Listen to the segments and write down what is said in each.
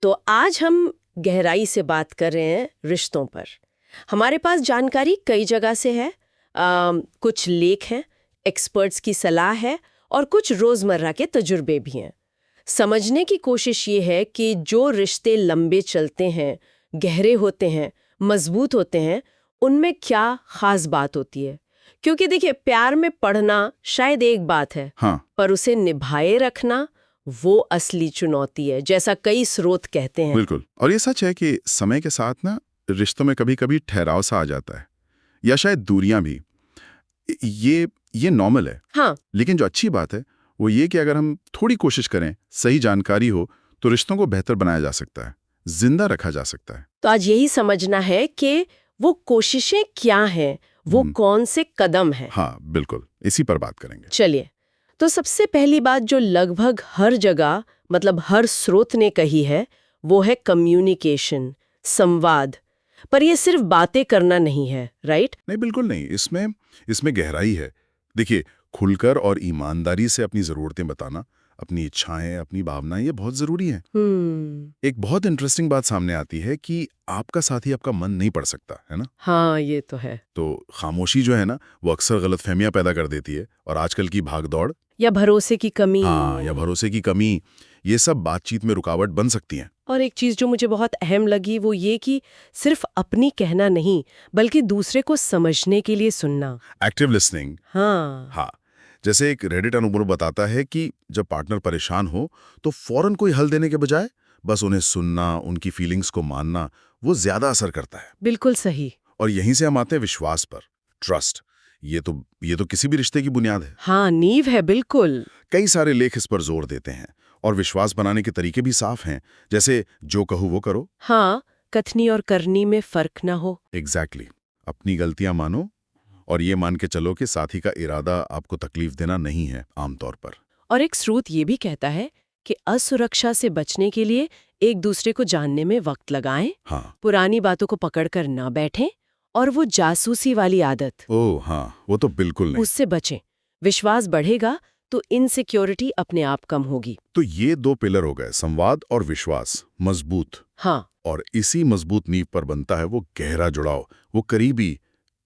तो आज हम गहराई से बात कर रहे हैं रिश्तों पर। हमारे पास जानकारी कई जगह से है, कुछ लेख हैं, एक्सपर्ट्स की सलाह है और कुछ रोजमर्रा के तजुर्बे भी हैं। समझने की कोशिश ये है कि जो रिश्ते लंबे चलते हैं, गहरे होते हैं, मजबूत होते हैं, उनमें क्या खास बात होती है। क्योंकि देखिए, प्यार में पढ़ना शायद एक बात है, हाँ, पर उसे निभाए रखना वो असली चुनौती है, जैसा कई स्रोत कहते हैं। बिल्कुल। और ये सच है कि समय के साथ ना रिश्तों में कभी कभी ठहराव सा आ जाता है, या शायद दूरियां भी। ये नॉर्मल है। हाँ, लेकिन जो अच्छी बात है वो ये कि अगर हम थोड़ी कोशिश करें, सही जानकारी हो, तो रिश्तों को बेहतर बनाया जा सकता है, जिंदा रखा जा सकता है। तो आज यही समझना है कि वो कोशिशें क्या हैं, वो कौन से कदम हैं। हाँ, बिल्कुल, इसी पर बात करेंगे। चलिए, तो सबसे पहली बात जो लगभग हर जगह, मतलब हर स्रोत ने कही है, वो है कम्युनिकेशन, संवाद। पर ये सिर्फ बातें करना नहीं है, राइट? नहीं, बिल्कुल नहीं। इसमें गहराई है। देखिए, खुलकर और ईमानदारी से अपनी ज़रूरतें बताना, अपनी इच्छाएं, अपनी भावनाएं, ये बहुत ज़रूरी है। एक बहुत इंटरेस्टिंग बात सामने आती है कि आपका साथी आपका मन नहीं पढ़ सकता, है ना? हाँ, ये तो है। तो खामोशी जो है ना, वो अक्सर गलतफहमियां पैदा कर देती है, और आजकल की भागदौड़, या भरोसे की कमी। हाँ, या भरोसे की कमी, ये सब बातचीत में रुकावट बन सकती हैं। और एक चीज जो मुझे बहुत अहम लगी वो ये कि सिर्फ अपनी कहना नहीं, बल्कि दूसरे को समझने के लिए सुनना। Active listening. हाँ, हाँ, जैसे एक रेडिट अनुभव बताता है कि जब पार्टनर परेशान हो तो फौरन कोई हल देने के बजाय बस उन्हें सुनना, उनकी फीलिंग्स को मानना, वो ज्यादा असर करता है। बिल्कुल सही। और यहीं से हम आते हैं विश्वास पर, ट्रस्ट। ये तो किसी भी रिश्ते की बुनियाद है। हाँ, नींव है, बिल्कुल। कई सारे लेख इस पर जोर देते हैं, और विश्वास बनाने के तरीके भी साफ हैं, जैसे जो कहूँ वो करो। हाँ, कथनी और करनी में फर्क ना हो। एग्जैक्टली। अपनी गलतियां मानो, और ये मान के चलो कि साथी का इरादा आपको तकलीफ देना नहीं है आमतौर पर। और एक स्रोत ये भी कहता है कि असुरक्षा से बचने के लिए एक दूसरे को जानने में वक्त लगाएं, हाँ। पुरानी बातों को पकड़कर ना बैठें, और वो जासूसी वाली आदत, ओह हाँ, वो तो बिल्कुल नहीं। उससे बचें। विश्वास बढ़ेगा तो इनसिक्योरिटी अपने आप कम होगी। तो ये दो पिलर हो गए, संवाद और विश्वास, मजबूत। हाँ, और इसी मजबूत नींव पर बनता है वो गहरा जुड़ाव, वो करीबी,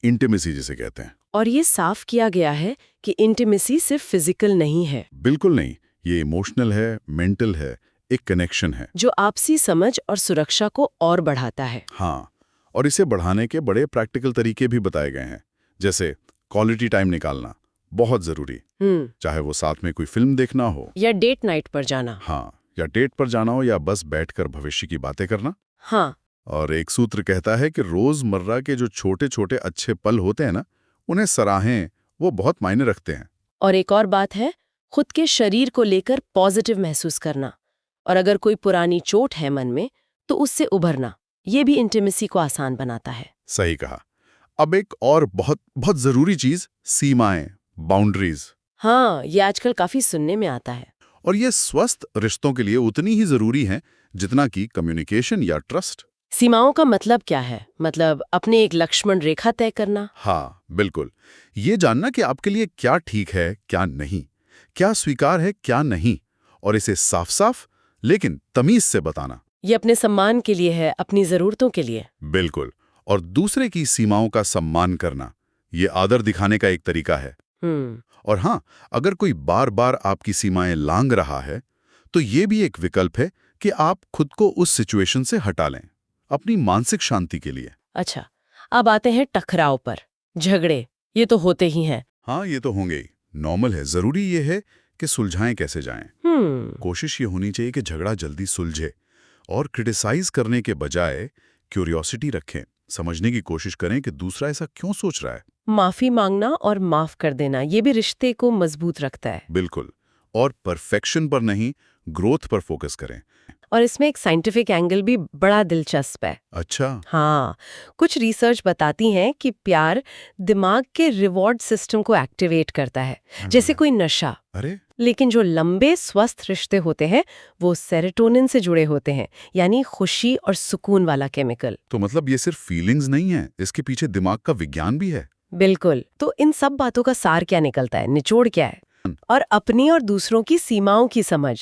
इंटीमेसी जिसे कहते हैं। और ये साफ किया गया है कि इंटीमेसी सिर्फ फिजिकल नहीं है, बिल्कुल नहीं, ये इमोशनल है, मेंटल है, एक कनेक्शन है। जो आपसी समझ और सुरक्षा को और बढ़ाता है। हाँ, और इसे बढ़ाने के बड़े प्रैक्टिकल तरीके भी बताए गए हैं, जैसे क्वालिटी टाइम निकालना, बहुत जरूरी। चाहे वो साथ में कोई फिल्म देखना हो, या डेट नाइट पर जाना। हाँ, या डेट पर जाना हो, या बस बैठकर भविष्य की बातें करना। हाँ, और एक सूत्र कहता है कि रोजमर्रा के जो छोटे छोटे अच्छे पल होते हैं ना, उन्हें सराहें, वो बहुत मायने रखते हैं। और एक और बात है, खुद के शरीर को लेकर पॉजिटिव महसूस करना, और अगर कोई पुरानी चोट है मन में तो उससे उभरना, ये भी इंटीमेसी को आसान बनाता है। सही कहा। अब एक और बहुत बहुत जरूरी चीज, सीमाएं, बाउंड्रीज। हाँ, ये आजकल काफी सुनने में आता है। और ये स्वस्थ रिश्तों के लिए उतनी ही जरूरी है जितना कि कम्युनिकेशन या ट्रस्ट। सीमाओं का मतलब क्या है? मतलब अपने एक लक्ष्मण रेखा तय करना। हाँ, बिल्कुल। ये जानना कि आपके लिए क्या ठीक है, क्या नहीं, क्या स्वीकार है, क्या नहीं, और इसे साफ साफ लेकिन तमीज से बताना। ये अपने सम्मान के लिए है, अपनी जरूरतों के लिए। बिल्कुल। और दूसरे की सीमाओं का सम्मान करना, ये आदर दिखाने का एक तरीका है। और हाँ, अगर कोई बार बार आपकी सीमाएं लांघ रहा है, तो ये भी एक विकल्प है कि आप खुद को उस सिचुएशन से हटा लें, अपनी मानसिक शांति के लिए। अच्छा, अब आते हैं टकराव पर। झगड़े, ये तो होते ही हैं। हाँ, ये तो होंगे ही, नॉर्मल है। जरूरी ये है कि सुलझाएं कैसे जाएं। कोशिश ये होनी चाहिए कि झगड़ा जल्दी सुलझे, और क्रिटिसाइज करने के बजाय क्यूरियोसिटी रखें, समझने की कोशिश करें कि दूसरा ऐसा क्यों सोच रहा है। माफी मांगना और माफ कर देना, ये भी रिश्ते को मजबूत रखता है। बिल्कुल। और परफेक्शन पर नहीं, ग्रोथ पर फोकस करें। और इसमें एक साइंटिफिक एंगल भी बड़ा दिलचस्प है। अच्छा। हाँ, कुछ रिसर्च बताती हैं कि प्यार दिमाग के रिवॉर्ड सिस्टम को एक्टिवेट करता है, जैसे कोई नशा। अरे, लेकिन जो लंबे स्वस्थ रिश्ते होते हैं वो सेरोटोनिन से जुड़े होते हैं, यानी खुशी और सुकून वाला केमिकल। तो मतलब ये सिर्फ फीलिंग्स नहीं है, इसके पीछे दिमाग का विज्ञान भी है। बिल्कुल। तो इन सब बातों का सार क्या निकलता है, निचोड़ क्या है? और अपनी और दूसरों की सीमाओं की समझ।